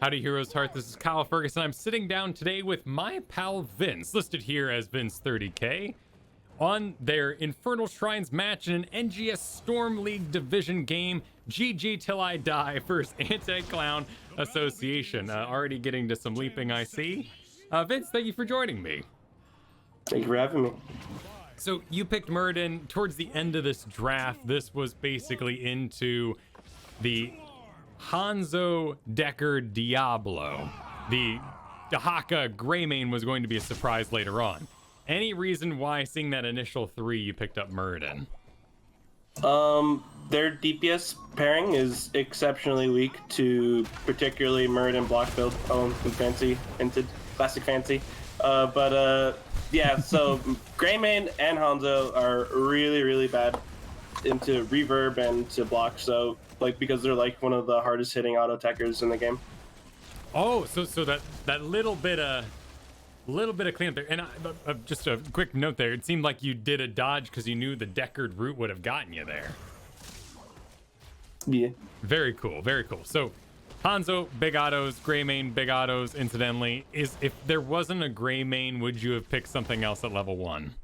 Howdy, Heroes Hearth. This is Kyle Fergusson. I'm sitting down today with my pal Vince, listed here as Vince30K, on their Infernal Shrines match in an NGS Storm League Division game. GG till I die, first Anti-Clown Association. Already getting to some leaping, I see. Vince, thank you for joining me. Thank you for having me. So you picked Muradin towards the end of this draft. This was basically into the Hanzo Decker Diablo. The Dahaka Greymane was going to be a surprise later on. Any reason why, seeing that initial 3, you picked up Muradin? Their DPS pairing is exceptionally weak to particularly Muradin block build. Oh, fancy, hinted, classic fancy. Yeah, so Greymane and Hanzo are really, really bad into reverb and to block, so because they're like one of the hardest hitting auto attackers in the game. Oh, so that little bit of cleanup there. And just a quick note there, it seemed like you did a dodge because you knew the Deckard route would have gotten you there. Yeah. Very cool, very cool. So Hanzo, big autos, Greymane, big autos. Incidentally, if there wasn't a Greymane, would you have picked something else at level 1?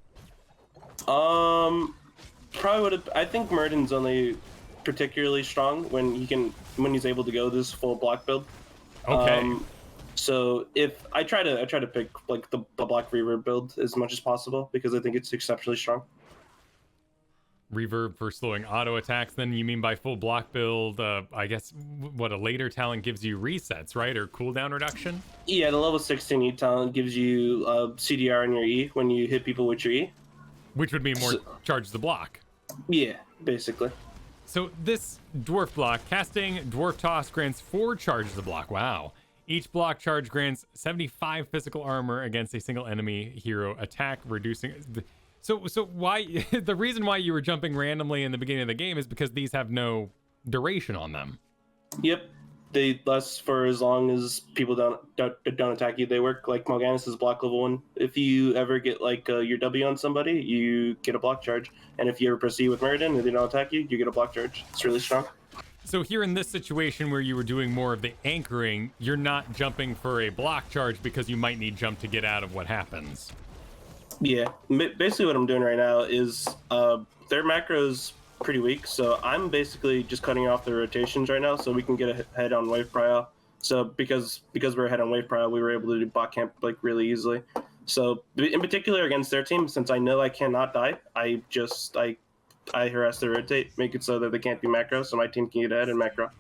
Probably would have. I think Muradin's only particularly strong when he's able to go this full block build. Okay. So if I try to pick like the block reverb build as much as possible because I think it's exceptionally strong. Reverb for slowing auto attacks, then you mean by full block build? I guess what a later talent gives you resets, right? Or cooldown reduction? Yeah, the level 16 E talent gives you CDR in your E when you hit people with your E. Which would be more charge the block. Yeah, basically. So this dwarf block, casting Dwarf Toss grants 4 charges the block. Wow. Each block charge grants 75 physical armor against a single enemy hero attack, reducing... So why... The reason why you were jumping randomly in the beginning of the game is because these have no duration on them. Yep. They last for as long as people don't attack you. They work like Morganus' block level 1. If you ever get like your W on somebody, you get a block charge. And if you ever proceed with Muradin and they don't attack you, you get a block charge. It's really strong. So here in this situation where you were doing more of the anchoring, you're not jumping for a block charge because you might need jump to get out of what happens. Yeah, basically what I'm doing right now is their macro's pretty weak, so I'm basically just cutting off the rotations right now so we can get ahead on wave prio. So because we're ahead on wave prio, we were able to do bot camp like really easily. So in particular against their team, since I know I cannot die, I harass their rotate, make it so that they can't do macro, so my team can get ahead in macro.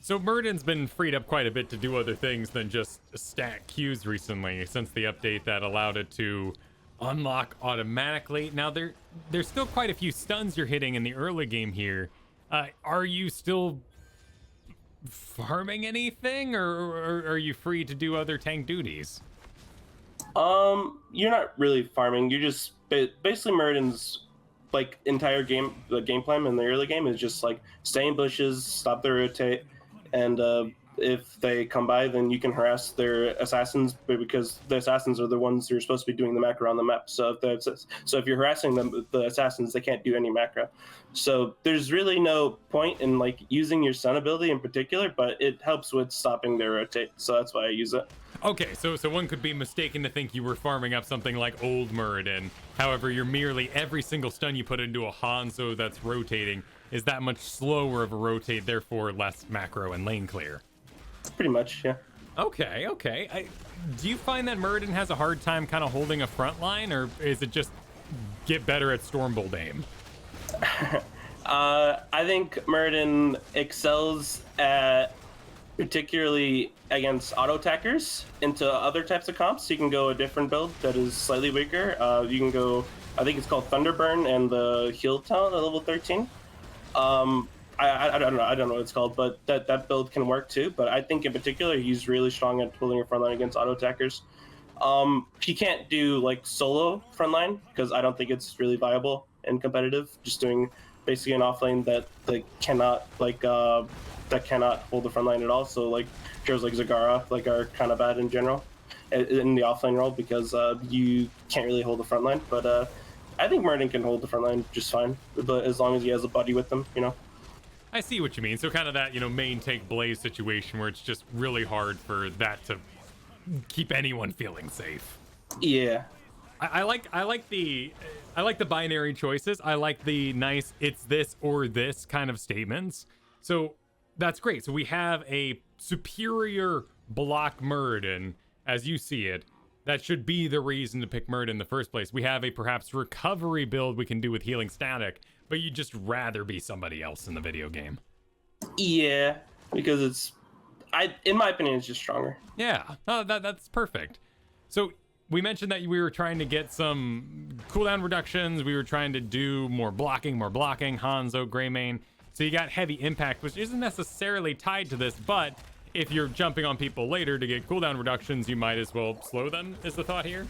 So Muradin's been freed up quite a bit to do other things than just stack Qs recently, since the update that allowed it to unlock automatically. Now there's still quite a few stuns you're hitting in the early game here. Are you still farming anything, or are you free to do other tank duties? You're not really farming. You're just basically Muradin's like entire game, the game plan in the early game is just like stay in bushes, stop their rotate, and if they come by, then you can harass their assassins, because the assassins are the ones who are supposed to be doing the macro on the map. So if you're harassing them, the assassins, they can't do any macro. So there's really no point in like using your stun ability in particular, but it helps with stopping their rotate. So that's why I use it. Okay, so one could be mistaken to think you were farming up something like old Muradin. However, you're merely every single stun you put into a Hanzo that's rotating is that much slower of a rotate, therefore less macro and lane clear. Pretty much, yeah. Okay. Do you find that Muradin has a hard time kind of holding a front line, or is it just get better at Stormbolt aim? I think Muradin excels at particularly against auto attackers into other types of comps. You can go a different build that is slightly weaker. You can go, I think it's called Thunderburn and the heal talent at level 13. I don't know what it's called, but that build can work too. But I think in particular he's really strong at holding a frontline against auto attackers. He can't do like solo frontline because I don't think it's really viable and competitive. Just doing basically an offlane that cannot hold the frontline at all. So like heroes like Zagara are kind of bad in general in the offlane role because you can't really hold the frontline. But I think Muradin can hold the front line just fine, but as long as he has a buddy with him, you know. I see what you mean. So kind of that, main take blaze situation where it's just really hard for that to keep anyone feeling safe. Yeah. I like the binary choices. I like the nice it's this or this kind of statements. So that's great. So we have a superior block Muradin, as you see it. That should be the reason to pick Muradin in the first place. We have a perhaps recovery build we can do with healing static, but you'd just rather be somebody else in the video game. Yeah, because in my opinion, it's just stronger. Yeah, that's perfect. So we mentioned that we were trying to get some cooldown reductions. We were trying to do more blocking, Hanzo, Greymane. So you got heavy impact, which isn't necessarily tied to this, but if you're jumping on people later to get cooldown reductions, you might as well slow them, is the thought here?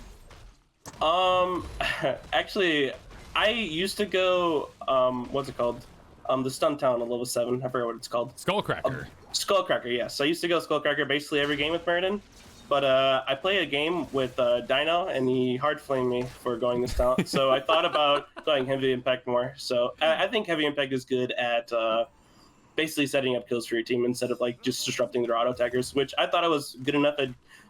Actually, I used to go, what's it called? The stun talent at level 7. I forgot what it's called. Skullcracker. Skullcracker, yes. I used to go Skullcracker basically every game with Muradin. But I played a game with Dino, and he hard flamed me for going this talent. So I thought about going Heavy Impact more. So I think Heavy Impact is good at basically setting up kills for your team instead of like just disrupting their auto attackers, which I thought I was good enough at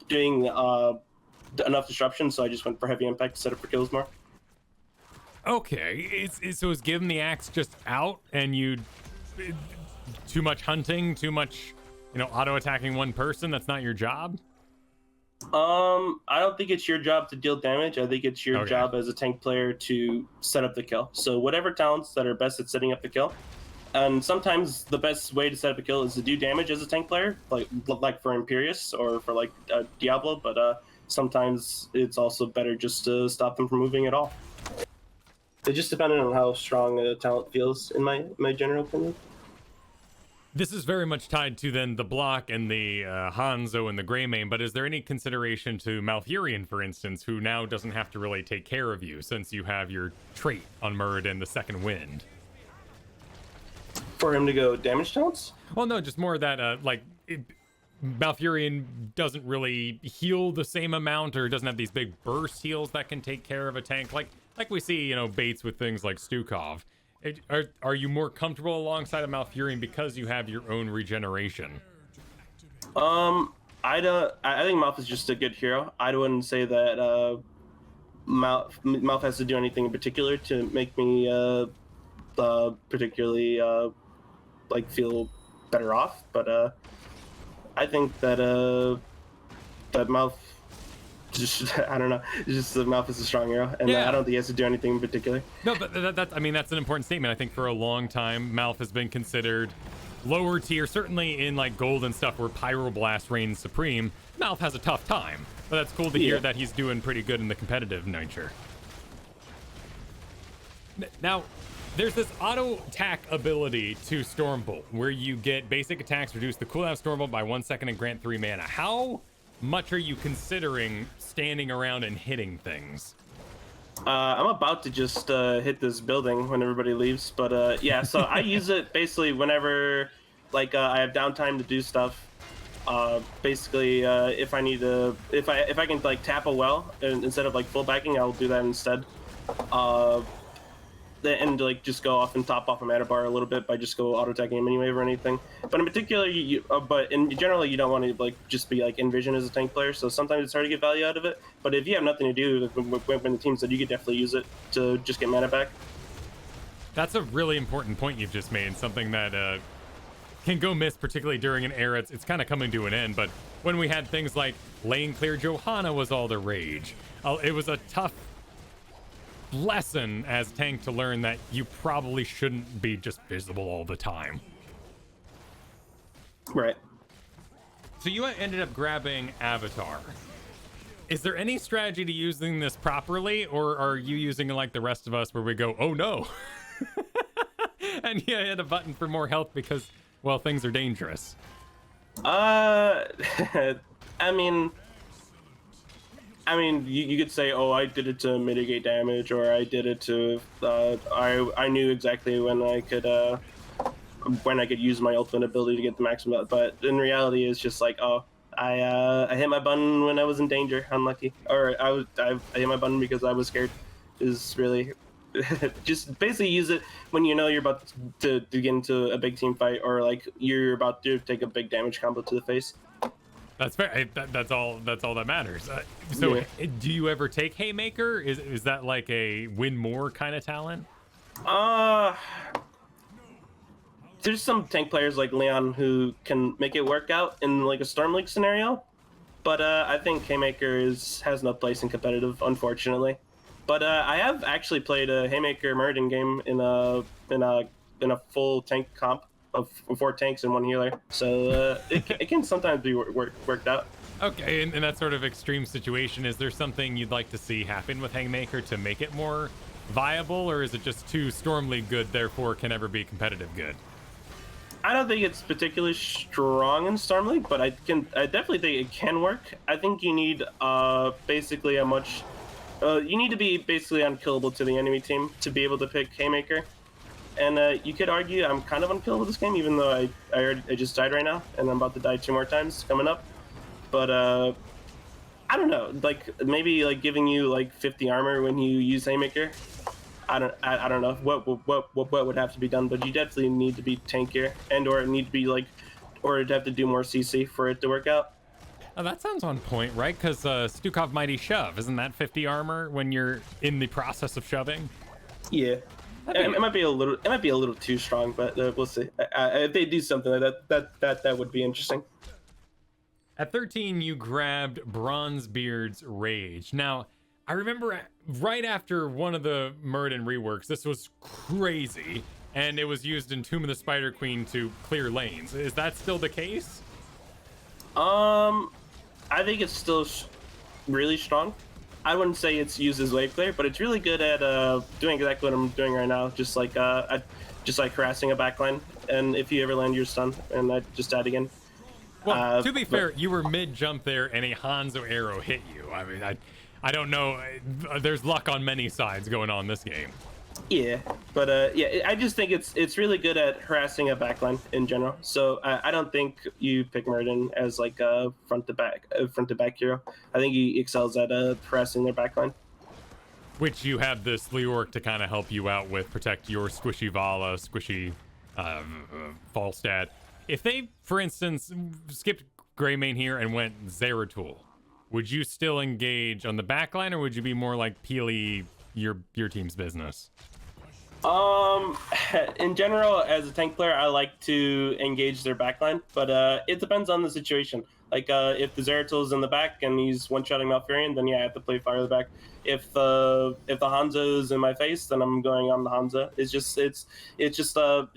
doing enough disruption. So I just went for Heavy Impact to set up for kills more. Okay, so is giving the axe just out, and too much hunting, too much, auto attacking one person? That's not your job. I don't think it's your job to deal damage. I think it's your job as a tank player to set up the kill. So whatever talents that are best at setting up the kill, and sometimes the best way to set up a kill is to do damage as a tank player, like for Imperius or for like Diablo. But sometimes it's also better just to stop them from moving at all. It just depends on how strong a talent feels, in my general opinion. This is very much tied to then the block and the Hanzo and the Greymane, but is there any consideration to Malfurion, for instance, who now doesn't have to really take care of you since you have your trait on Muradin, the Second Wind? For him to go damage talents? Well, no, just more that, Malfurion doesn't really heal the same amount or doesn't have these big burst heals that can take care of a tank, like we see, Bates with things like Stukov. Are you more comfortable alongside of Malfurion because you have your own regeneration? I think Malf is just a good hero. I wouldn't say that Malf has to do anything in particular to make me particularly feel better off. But I think that Malf I don't know. It's just the Malf is a strong hero, and I don't think he has to do anything in particular. No, but that's an important statement. I think for a long time, Malf has been considered lower tier, certainly in like gold and stuff where Pyroblast reigns supreme. Malf has a tough time, but that's cool to hear that he's doing pretty good in the competitive nature. Now, there's this auto attack ability to Stormbolt, where you get basic attacks, reduce the cooldown Stormbolt by 1 second, and grant 3 mana. How much are you considering standing around and hitting things? I'm about to just hit this building when everybody leaves, but yeah, so I use it basically whenever I have downtime to do stuff. Basically, if I need to, if I can tap a well and instead of full backing, I'll do that instead. And just go off and top off a mana bar a little bit by just go auto attacking him anyway or anything. But in particular, but in general, you don't want to just be envision as a tank player. So sometimes it's hard to get value out of it. But if you have nothing to do when the team said, you could definitely use it to just get mana back. That's a really important point you've just made. Something that can go miss, particularly during an era. It's kind of coming to an end. But when we had things like lane clear Johanna was all the rage. It was a tough lesson as tank to learn that you probably shouldn't be just visible all the time. Right. So you ended up grabbing Avatar. Is there any strategy to using this properly, or are you using it like the rest of us where we go, oh no, and you hit a button for more health because, well, things are dangerous? I mean, you could say, oh, I did it to mitigate damage, or I did it to, I knew exactly when I could use my ultimate ability to get the maximum. But in reality, it's just I hit my button when I was in danger, unlucky, or I hit my button because I was scared. Is really just basically use it when you know you're about to get into a big team fight, or like you're about to take a big damage combo to the face. That's fair. That's all that matters. So Yeah. do you ever take Haymaker? Is that like a win more kind of talent? There's some tank players like Leon who can make it work out in like a Storm League scenario, but I think Haymaker has no place in competitive, unfortunately. But I have actually played a Haymaker Muradin game in a full tank comp of 4 tanks and 1 healer, so it can sometimes be worked out. Okay, in that sort of extreme situation, is there something you'd like to see happen with Haymaker to make it more viable, or is it just too Storm League good, therefore can never be competitive good? I don't think it's particularly strong in Storm League, but I definitely think it can work. I think you need basically you need to be basically unkillable to the enemy team to be able to pick Haymaker. And you could argue I'm kind of unkillable this game, even though I just died right now, and I'm about to die 2 more times coming up. But I don't know, like maybe like giving you like 50 armor when you use Haymaker. I don't know what would have to be done, but you definitely need to be tankier, or need to be like, or it'd have to do more CC for it to work out. Oh, that sounds on point, right? Because Stukov Mighty Shove, isn't that 50 armor when you're in the process of shoving? Yeah, it might be a little too strong, but we'll see. If they do something like that would be interesting. At 13, you grabbed Bronzebeard's Rage. Now, I remember right after one of the Muradin reworks, this was crazy, and it was used in Tomb of the Spider Queen to clear lanes. Is that still the case? I think it's still really strong. I wouldn't say it's used as wave clear, but it's really good at doing exactly what I'm doing right now, just like harassing a backline. And if you ever land your stun, and I just died again. Well, to be fair, you were mid-jump there, and a Hanzo arrow hit you. I mean, I don't know. There's luck on many sides going on this game. Yeah, but yeah, I just think it's really good at harassing a backline in general. So I don't think you pick Muradin as like a front to back hero. I think he excels at harassing their backline. Which you have this Leoric to kind of help you out with, protect your squishy Vala, squishy Falstad. If they, for instance, skipped Greymane here and went Zeratul, would you still engage on the backline, or would you be more like Peely, your team's business? In general, as a tank player, I like to engage their backline, but it depends on the situation. Like if the Zeratul's in the back and he's one-shotting Malfurion, then yeah, I have to play Fire the back. If the Hanzo's in my face, then I'm going on the Hanzo. It's just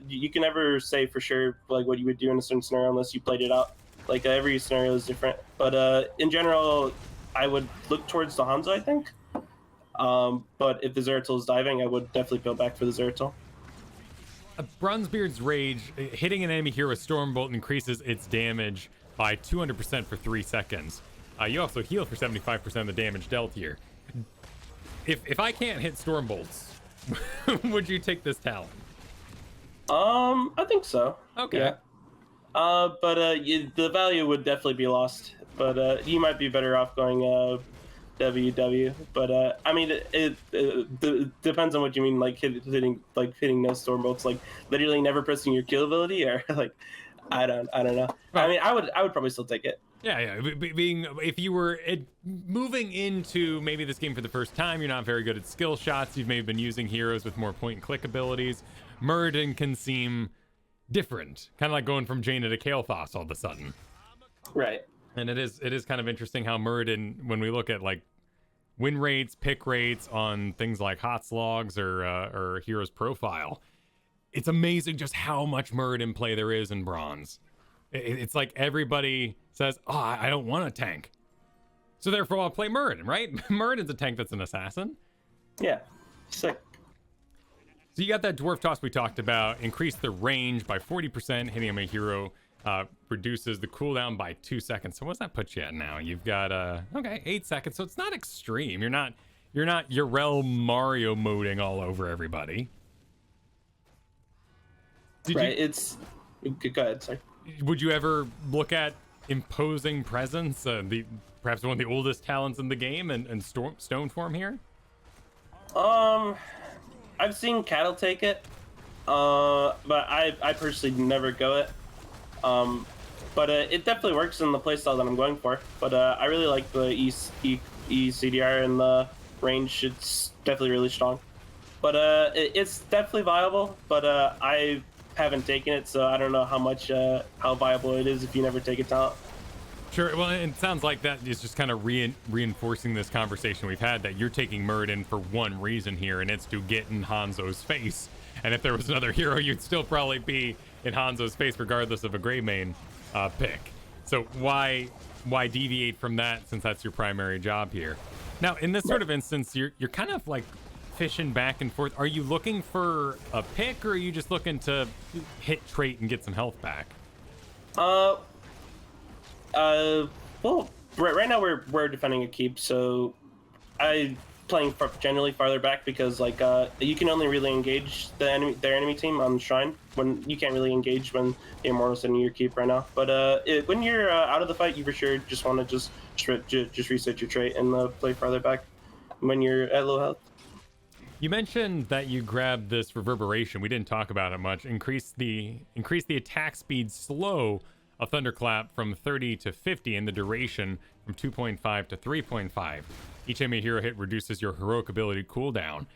you can never say for sure like what you would do in a certain scenario unless you played it out. Like every scenario is different, but in general, I would look towards the Hanzo, I think. But if the Zeratul is diving, I would definitely go back for the Zeratul. Bronzebeard's Rage, hitting an enemy hero with Stormbolt increases its damage by 200% for 3 seconds. You also heal for 75% of the damage dealt here. If I can't hit Stormbolts, would you take this talent? I think so. Okay. Yeah. But the value would definitely be lost. But you might be better off going WW. But I mean, it depends on what you mean. Like hitting no Stormbolts, like literally never pressing your kill ability, or like I don't know. I mean, I would probably still take it. Yeah. Being if you were moving into maybe this game for the first time, you're not very good at skill shots. You've maybe been using heroes with more point and click abilities. Muradin can seem different, kind of like going from Jaina to Kael'thas all of a sudden. Right. And it is kind of interesting how Muradin, when we look at like win rates, pick rates on things like HOTS logs or Heroes Profile, it's amazing just how much Muradin play there is in Bronze. It's like everybody says, oh, I don't want a tank, so therefore I'll play Muradin, right? Muradin's a tank that's an assassin. Yeah, sick. So you got that Dwarf Toss we talked about, increase the range by 40%, hitting a hero reduces the cooldown by 2 seconds. So what's that put you at now? You've got 8 seconds, so it's not extreme. You're not Urel Mario moding all over everybody. It's go ahead, sorry. Would you ever look at imposing presence, perhaps one of the oldest talents in the game, and stone form here? I've seen cattle take it, but I personally never go it. But it definitely works in the playstyle that I'm going for. But I really like the CDR, and the range. It's definitely really strong. But it's definitely viable. But I haven't taken it, so I don't know how viable it is if you never take a talent. Sure. Well, it sounds like that is just kind of reinforcing this conversation we've had, that you're taking Muradin for one reason here, and it's to get in Hanzo's face. And if there was another hero, you'd still probably be in Hanzo's face regardless of a gray main pick. So why deviate from that, since that's your primary job here? Now, in this sort of instance, you're kind of like fishing back and forth. Are you looking for a pick, or are you just looking to hit trait and get some health back? Well, right now we're defending a keep, so I playing generally farther back, because like you can only really engage their enemy team on shrine, when you can't really engage when the immortal's sitting in your keep right now. But when you're out of the fight, you for sure just want to just reset your trait and play farther back when you're at low health. You mentioned that you grabbed this reverberation. We didn't talk about it much. Increase the attack speed slow of Thunderclap from 30 to 50, and the duration from 2.5 to 3.5. Each enemy hero hit reduces your heroic ability cooldown.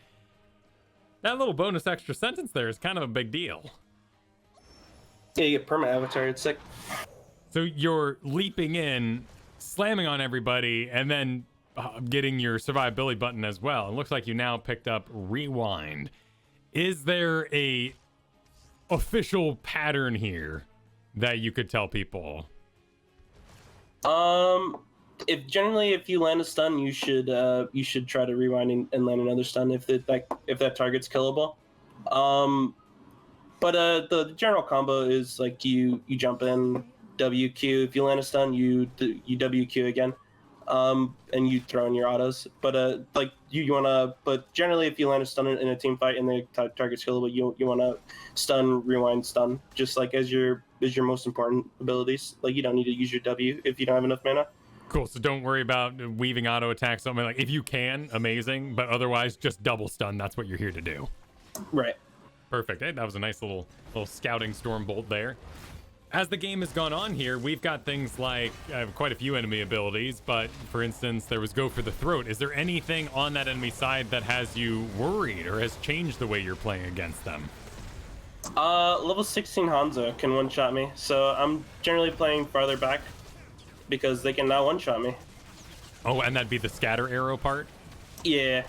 That little bonus extra sentence there is kind of a big deal. Yeah, you get perma avatar. It's sick. So you're leaping in, slamming on everybody, and then getting your survivability button as well. It looks like you now picked up Rewind. Is there a official pattern here that you could tell people? If you land a stun, you should try to rewind and land another stun if that target's killable. But the general combo is like you jump in, WQ. If you land a stun, you WQ again, and you throw in your autos. But like you wanna. But generally, if you land a stun in a team fight and the target's killable, you wanna stun, rewind, stun, just like as your most important abilities. Like you don't need to use your W if you don't have enough mana. Cool. So don't worry about weaving auto attacks. Something like, if you can, amazing. But otherwise, just double stun. That's what you're here to do. Right. Perfect. Hey, that was a nice little scouting storm bolt there. As the game has gone on here, we've got things like quite a few enemy abilities. But for instance, there was Go for the Throat. Is there anything on that enemy side that has you worried or has changed the way you're playing against them? Level 16 Hanzo can one-shot me, so I'm generally playing farther back because they can now one-shot me. Oh, and that'd be the scatter arrow part? Yeah.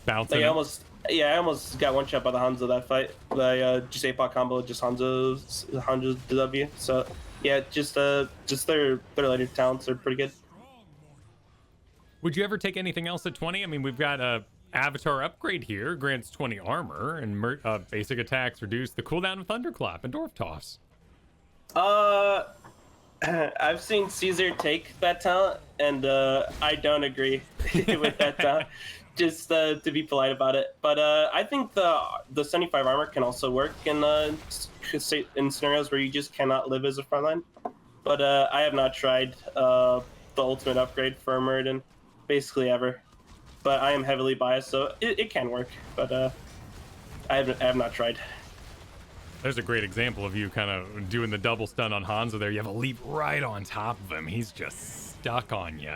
Bouncing. Like I almost got one-shot by the Hanzo that fight. Just APOC combo, just Hanzo's W. So yeah, just their later talents are pretty good. Would you ever take anything else at 20? I mean, we've got a Avatar upgrade here, grants 20 armor, and basic attacks reduce the cooldown of Thunderclap and Dwarf Toss. I've seen Caesar take that talent, and I don't agree with that talent. Just to be polite about it, but I think the 75 armor can also work in scenarios where you just cannot live as a frontline. But I have not tried the ultimate upgrade for Muradin basically ever. But I am heavily biased, so it can work. But I have not tried. There's a great example of you kind of doing the double stun on Hanzo there. You have a leap right on top of him. He's just stuck on you.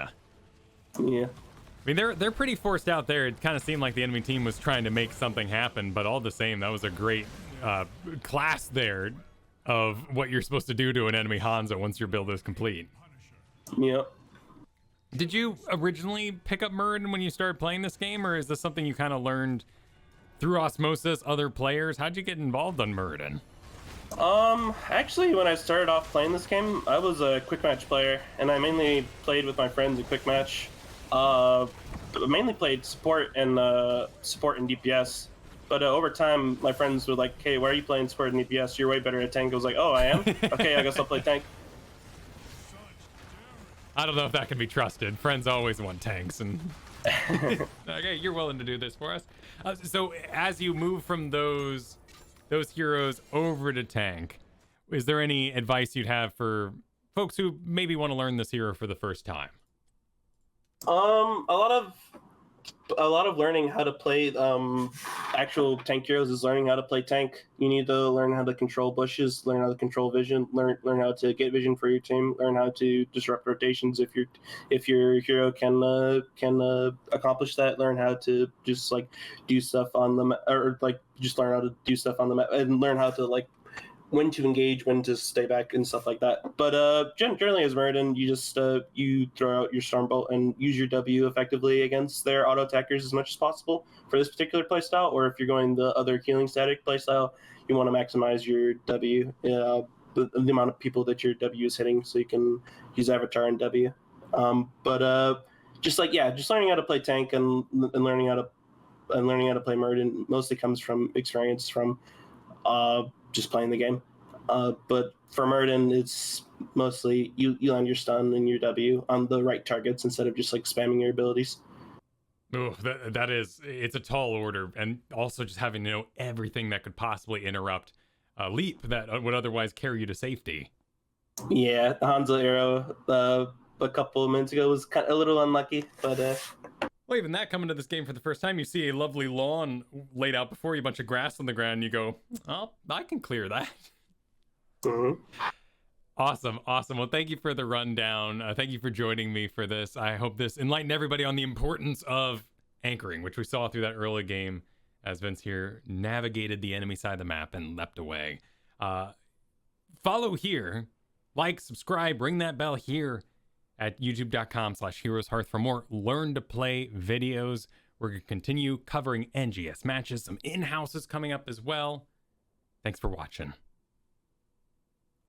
Yeah. I mean, they're pretty forced out there. It kind of seemed like the enemy team was trying to make something happen, but all the same, that was a great class there of what you're supposed to do to an enemy Hanzo once your build is complete. Yep. Did you originally pick up Muradin when you started playing this game, or is this something you kind of learned through osmosis, other players? How'd you get involved on Muradin? Actually, when I started off playing this game, I was a quick match player, and I mainly played with my friends in quick match. Mainly played support and DPS. But over time, my friends were like, "Hey, why are you playing support and DPS? You're way better at tank." I was like, "Oh, I am? Okay, I guess I'll play tank." I don't know if that can be trusted. Friends always want tanks, and okay, you're willing to do this for us. So as you move from those heroes over to tank, is there any advice you'd have for folks who maybe want to learn this hero for the first time? A lot of a lot of learning how to play actual tank heroes is learning how to play tank. You need to learn how to control bushes, learn how to control vision, learn how to get vision for your team, learn how to disrupt rotations if your hero can accomplish that. Learn how to just like do stuff on the or like just learn how to do stuff on the map and learn how to like when to engage, when to stay back, and stuff like that. But generally, as Muradin, you just you throw out your Stormbolt and use your W effectively against their auto attackers as much as possible for this particular playstyle. Or if you're going the other healing static playstyle, you want to maximize your W, the amount of people that your W is hitting, so you can use Avatar and W. But just learning how to play tank and learning how to play Muradin mostly comes from experience from just playing the game. But for Muradin, it's mostly you land your stun and your W on the right targets instead of just like spamming your abilities. Oh, it's a tall order, and also just having to know everything that could possibly interrupt a leap that would otherwise carry you to safety. Yeah, the Hanzo arrow a couple of minutes ago was kind of a little unlucky, but well, even that, coming to this game for the first time, you see a lovely lawn laid out before you, a bunch of grass on the ground, and you go, oh, I can clear that. Mm-hmm. Awesome. Well, thank you for the rundown. Thank you for joining me for this. I hope this enlightened everybody on the importance of anchoring, which we saw through that early game as Vince here navigated the enemy side of the map and leapt away. Follow here, like, subscribe, ring that bell here at youtube.com/HeroesHearth for more learn to play videos. We're going to continue covering NGS matches, some in-houses coming up as well. Thanks for watching.